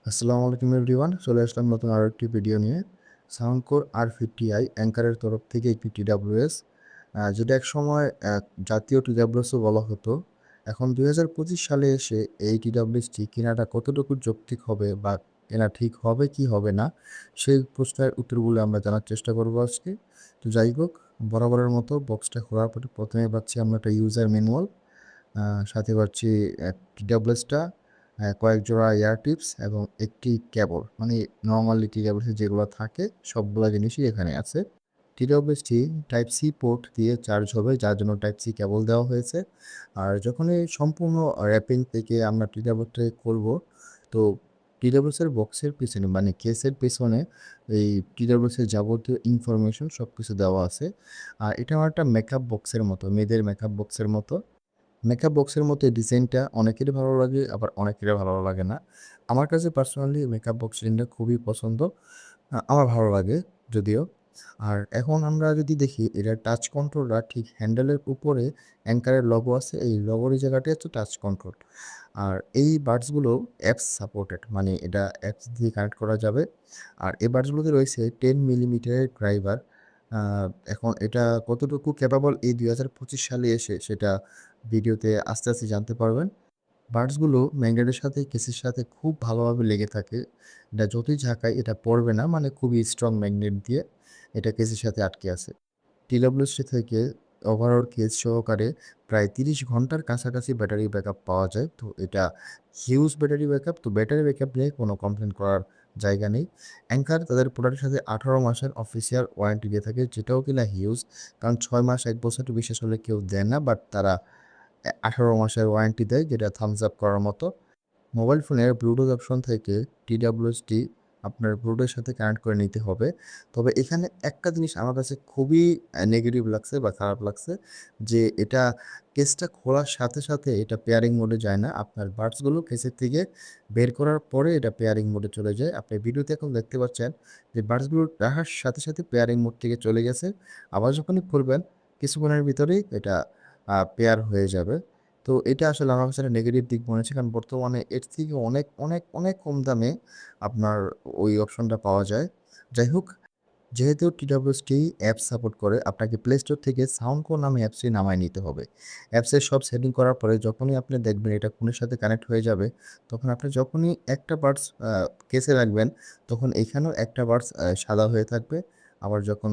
আসসালামু আলাইকুম এভরিওয়ান, চলে আসলাম নতুন আরও একটি ভিডিও নিয়ে। সাউন্ডকোর R50i অ্যাঙ্কারের তরফ থেকে একটি টিডাব্লিউএস, যেটা এক সময় জাতীয় টিডাব্লিউএসও বলা হতো। এখন 2025 সালে এসে এই টিডাব্লিউএসটি কেনাটা কতটুকু যৌক্তিক হবে বা কেনা ঠিক হবে কি হবে না, সেই প্রশ্নের উত্তরগুলো আমরা জানার চেষ্টা করবো আজকে। তো যাই হোক, বরাবরের মতো বক্সটা খোলার পরে প্রথমে পাচ্ছি আমরা একটা ইউজার ম্যানুয়াল, সাথে পাচ্ছি টিডাব্লিউএসটা, কয়েক জোড়া এয়ার টিপস এবং একটি কেবল, মানে নর্মালি টিডাব্লিউএস যেগুলো থাকে সবগুলো জিনিসই এখানে আছে। টিডাব্লিউএসটি টাইপ সি পোর্ট দিয়ে চার্জ হবে, যার জন্য টাইপ সি কেবল দেওয়া হয়েছে। আর যখন এই সম্পূর্ণ র্যাপিং থেকে আমরা টিডাব্লিউএসটা করব, তো টিডাব্লিউএস এর বক্সের পিছনে মানে কেসের পিছনে এই টিডাব্লিউএস এর যাবতীয় ইনফরমেশন সব কিছু দেওয়া আছে। আর এটা আমার একটা মেকআপ বক্সের মতো, মেয়েদের মেকআপ বক্সের মতো। মেকআপ বক্সের মধ্যে ডিজাইনটা অনেকেরই ভালো লাগে, আবার অনেকেরই ভালো লাগে না। আমার কাছে পার্সোনালি মেকআপ বক্স ডিজাইনটা খুবই পছন্দ, আমার ভালো লাগে যদিও। আর এখন আমরা যদি দেখি, এটার টাচ কন্ট্রোলটা ঠিক হ্যান্ডেলের উপরে অ্যাঙ্কারের লগো আছে, এই লগোর এই জায়গাটাই হচ্ছে টাচ কন্ট্রোল। আর এই বাডসগুলো অ্যাপস সাপোর্টেড, মানে এটা অ্যাপস দিয়ে কানেক্ট করা যাবে। আর এই বাডসগুলোতে রয়েছে 10 মিলিমিটারের ড্রাইভার। এখন এটা কতটুকু ক্যাপাবল এই 2025 সালে এসে সেটা ভিডিওতে আস্তে আস্তে জানতে পারবেন। বাডসগুলো ম্যাগনেটের সাথে কেসের সাথে খুব ভালোভাবে লেগে থাকে। এটা যতই ঝাঁকায় এটা পড়বে না, মানে খুবই স্ট্রং ম্যাগনেট দিয়ে এটা কেসের সাথে আটকে আছে। টিডাব্লিউএসসি থেকে ওভারঅল কেস সহকারে প্রায় 30 ঘন্টার কাছাকাছি ব্যাটারি ব্যাকআপ পাওয়া যায়। তো এটা হিউজ ব্যাটারি ব্যাকআপ, তো ব্যাটারি ব্যাকআপ নিয়ে কোনো কমপ্লেন করার জায়গা নেই। অ্যাঙ্কার তাদের প্রোডাক্টের সাথে 18 মাসের অফিসিয়াল ওয়ারেন্টি দিয়ে থাকে, যেটাও কিনা হিউজ। কারণ 6 মাস 1 বছর বিশেষ হলে কেউ দেয় না, বাট তারা 18 মাসের ওয়ারেন্টি দেয়, যেটা থামস আপ করার মতো। মোবাইল ফোনের ব্লুটুথ অপশন থেকে টিডাব্লিউএসটি আপনার ব্লুটুথের সাথে কানেক্ট করে নিতে হবে। তবে এখানে একটা জিনিস আমার কাছে খুবই নেগেটিভ লাগছে বা খারাপ লাগছে, যে এটা কেসটা খোলার সাথে সাথে এটা পেয়ারিং মোডে যায় না। আপনার বাডসগুলো কেসের থেকে বের করার পরে এটা পেয়ারিং মোডে চলে যায়। আপনি ভিডিওতে এখন দেখতে পাচ্ছেন যে বাডসগুলো রাখার সাথে সাথে পেয়ারিং মোড থেকে চলে গেছে। আবার যখনই খুলবেন কিছুক্ষণের ভিতরেই এটা পেয়ার হয়ে যাবে। তো এটা আসলে আমার কাছে একটা নেগেটিভ দিক মনে হচ্ছে, কারণ বর্তমানে এর থেকে অনেক অনেক অনেক কম দামে আপনার ওই অপশনটা পাওয়া যায়। যাই হোক, যেহেতু টিডাব্লিউএসটি অ্যাপ সাপোর্ট করে, আপনাকে প্লে স্টোর থেকে সাউন্ডকো নামে অ্যাপসটি নামায় নিতে হবে। অ্যাপসের সব সেটিং করার পরে যখনই আপনি দেখবেন এটা ফোনের সাথে কানেক্ট হয়ে যাবে, তখন আপনি যখনই একটা বাডস কেসে রাখবেন, তখন এখানেও একটা বাডস সাদা হয়ে থাকবে। আবার যখন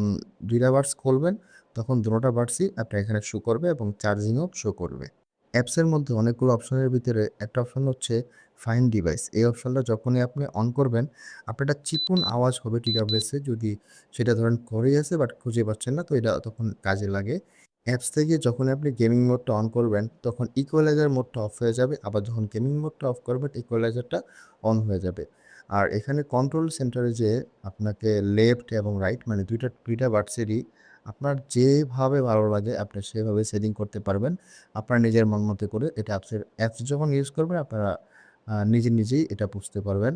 দুইটা বাডস খুলবেন, তখন দুটোটা বাডসই আপনার এখানে শো করবে এবং চার্জিংও শো করবে। অ্যাপসের মধ্যে অনেকগুলো অপশনের ভিতরে একটা অপশন হচ্ছে ফাইন্ড ডিভাইস। এই অপশনটা যখনই আপনি অন করবেন, আপনার একটা চিকন আওয়াজ হবে টিডাব্লিউএসে, যদি সেটা ধরেন ঘরেই আছে বাট খুঁজে পাচ্ছেন না, তো এটা তখন কাজে লাগে। অ্যাপস থেকে যখন আপনি গেমিং মোডটা অন করবেন, তখন ইকুয়ালাইজার মোডটা অফ হয়ে যাবে, আবার যখন গেমিং মোডটা অফ করবেন ইকুয়ালাইজারটা অন হয়ে যাবে। আর এখানে কন্ট্রোল সেন্টারে যে আপনাকে লেফট এবং রাইট, মানে দুইটা দুইটা বাটসেরই আপনার যেভাবে ভালো লাগে আপনি সেভাবে সেটিং করতে পারবেন আপনার নিজের মন মতো করে। এটা অ্যাপস যখন ইউজ করবেন আপনারা নিজে নিজেই এটা বুঝতে পারবেন।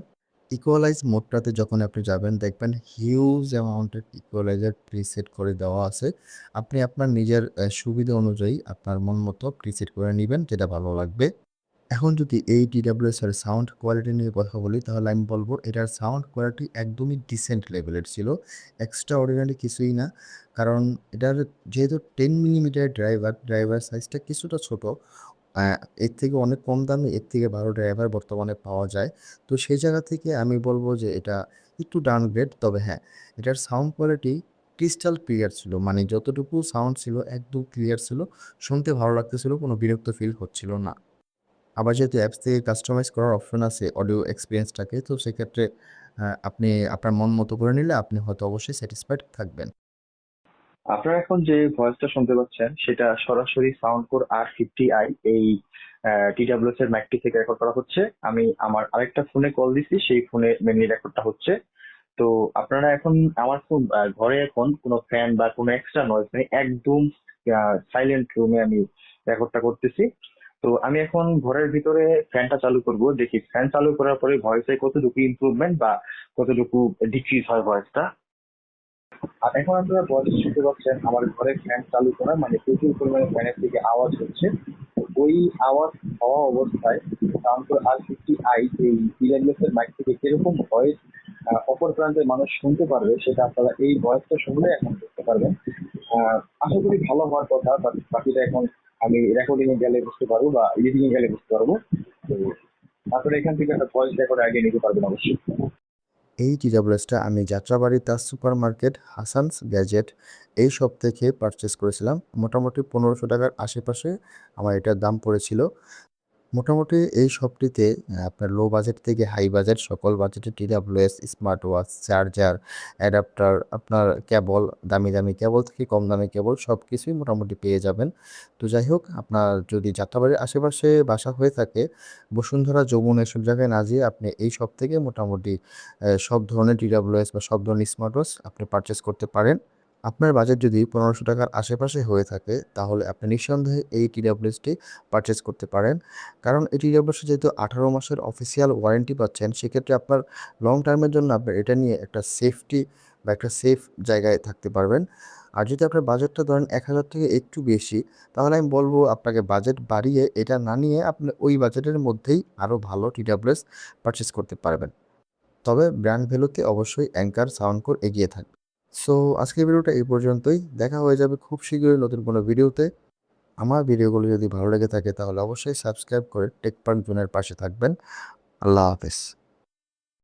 ইকুয়ালাইজ মোডটাতে যখন আপনি যাবেন, দেখবেন হিউজ অ্যামাউন্টের ইকুয়ালাইজার প্রিসেট করে দেওয়া আছে। আপনি আপনার নিজের সুবিধা অনুযায়ী আপনার মন মতো প্রিসেট করে নিবেন, যেটা ভালো লাগবে। এখন যদি এই টিডাব্লিউএস এর সাউন্ড কোয়ালিটি নিয়ে কথা বলি, তাহলে আমি বলবো এটার সাউন্ড কোয়ালিটি একদমই ডিসেন্ট লেভেলের ছিল, এক্সট্রা অর্ডিনারি কিছুই না। কারণ এটার যেহেতু 10 মিলিমিটার ড্রাইভার সাইজটা কিছুটা ছোট, এর থেকে অনেক কম দামে এর থেকে ভালো ড্রাইভার বর্তমানে পাওয়া যায়। তো সেই জায়গা থেকে আমি বলবো যে এটা একটু ডাউনগ্রেড। তবে হ্যাঁ, এটার সাউন্ড কোয়ালিটি ক্রিস্টাল ক্লিয়ার ছিল, মানে যতটুকু সাউন্ড ছিল একদম ক্লিয়ার ছিল, শুনতে ভালো লাগতেছিল, কোনো বিরক্ত ফিল হচ্ছিল না। আবার যেহেতু অ্যাপস থেকে কাস্টমাইজ করার অপশন আছে অডিও এক্সপেরিয়েন্সটাকে, তো সেক্ষেত্রে আপনি আপনার মন মতো করে নিলে আপনি হয়তো অবশ্যই স্যাটিসফাইড থাকবেন। আপনারা এখন যে ভয়েসটা শুনতে পাচ্ছেন সেটা সরাসরি সাউন্ডকোর R50i এই টিডাব্লিউএস এর ম্যাকটি থেকে রেকর্ড করা হচ্ছে। আমি আমার আরেকটা ফোনে কল দিছি, সেই ফোনে মেনলি রেকর্ডটা হচ্ছে। তো আপনারা এখন আমার ফোন ঘরে এখন কোনো ফ্যান বা কোনো এক্সট্রা নয়েজ নেই, একদম সাইলেন্ট রুমে আমি রেকর্ডটা করতেছি। তো আমি এখন ঘরের ভিতরে ফ্যানটা চালু করব, দেখি ফ্যান চালু করার পরে ভয়েসে কতটুকু ইমপ্রুভমেন্ট বা কতটুকু ডিক্রিজ হয় ভয়েসটা। আর এখন আপনারা ভয়েস শুনতে পাচ্ছেন আমার ঘরে ফ্যান চালু করা, মানে প্রচুর পরিমাণে ফ্যানের থেকে আওয়াজ হচ্ছে। ওই আওয়াজ হওয়া অবস্থায় সাউন্ডকোর R50i এই TWS এর মাইক থেকে কিরকম ভয়েস অপর প্রান্তের মানুষ শুনতে পারবে, সেটা আপনারা এই ভয়েসটা শুনলে এখন বুঝতে পারবেন। আশা করি ভালো হওয়ার কথা, বাট বাকিটা এখন আমি রেকর্ডিং এ গেলে বুঝতে পারবো বা এডিটিং এ গেলে বুঝতে পারবো। তো আপনারা এখান থেকে একটা ভয়েস রেকর্ড আইডিয়া নিতে পারবেন অবশ্যই। এই টিডাব্লিউএসটা আমি যাত্রাবাড়ি তাজ সুপার মার্কেট, হাসানস গ্যাজেট এই শপ থেকে পারচেস করেছিলাম। মোটামুটি 1500 টাকার আশেপাশে আমার এটার দাম পড়েছিল। মোটামুটি এই শপটিতে আপনার লো বাজেট থেকে হাই বাজেট সকল বাজেটে TWS, smart watch, charger, adapter, আপনার কেবল, দামি দামি কেবল থেকে কম দামি কেবল সব কিছুই মোটামুটি পেয়ে যাবেন। তো যাই হোক, আপনার যদি যাত্রাবাড়ির আশেপাশে বাসা হয়ে থাকে, বসুন্ধরা, যমুনা এসব জায়গায় না যেয়ে আপনি এই শপ থেকে মোটামুটি সব ধরনের TWS বা সব ধরনের স্মার্ট ওয়াচ আপনি পারচেস করতে পারেন। আপনার বাজেট যদি 1500 টাকার আশেপাশে হয়ে থাকে, তাহলে আপনি নিঃসন্দেহে এই TWSটি পারচেস করতে পারেন। কারণ এই TWS যেহেতু 18 মাসের অফিসিয়াল ওয়ারেন্টি পাচ্ছেন, সেক্ষেত্রে আপনার লং টার্মের জন্য আপনার এটা নিয়ে একটা সেফটি বা একটা সেফ জায়গায় থাকতে পারবেন। আর যদি আপনার বাজেটটা ধরেন 1000 থেকে একটু বেশি, তাহলে আমি বলবো আপনাকে বাজেট বাড়িয়ে এটা না নিয়ে আপনি ওই বাজেটের মধ্যেই আরও ভালো TWS পারচেস করতে পারবেন। তবে ব্র্যান্ড ভ্যালুতে অবশ্যই অ্যাঙ্কার সাউন্ডকোর এগিয়ে থাকবে। সো আজকের ভিডিওটা এই পর্যন্তই। দেখা হয়ে যাবে খুব শীঘ্রই নতুন কোনো ভিডিওতে। আমার ভিডিওগুলো যদি ভালো লেগে থাকে, তাহলে অবশ্যই সাবস্ক্রাইব করে টেক পার্ক জোনের পাশে থাকবেন। আল্লাহ হাফেজ।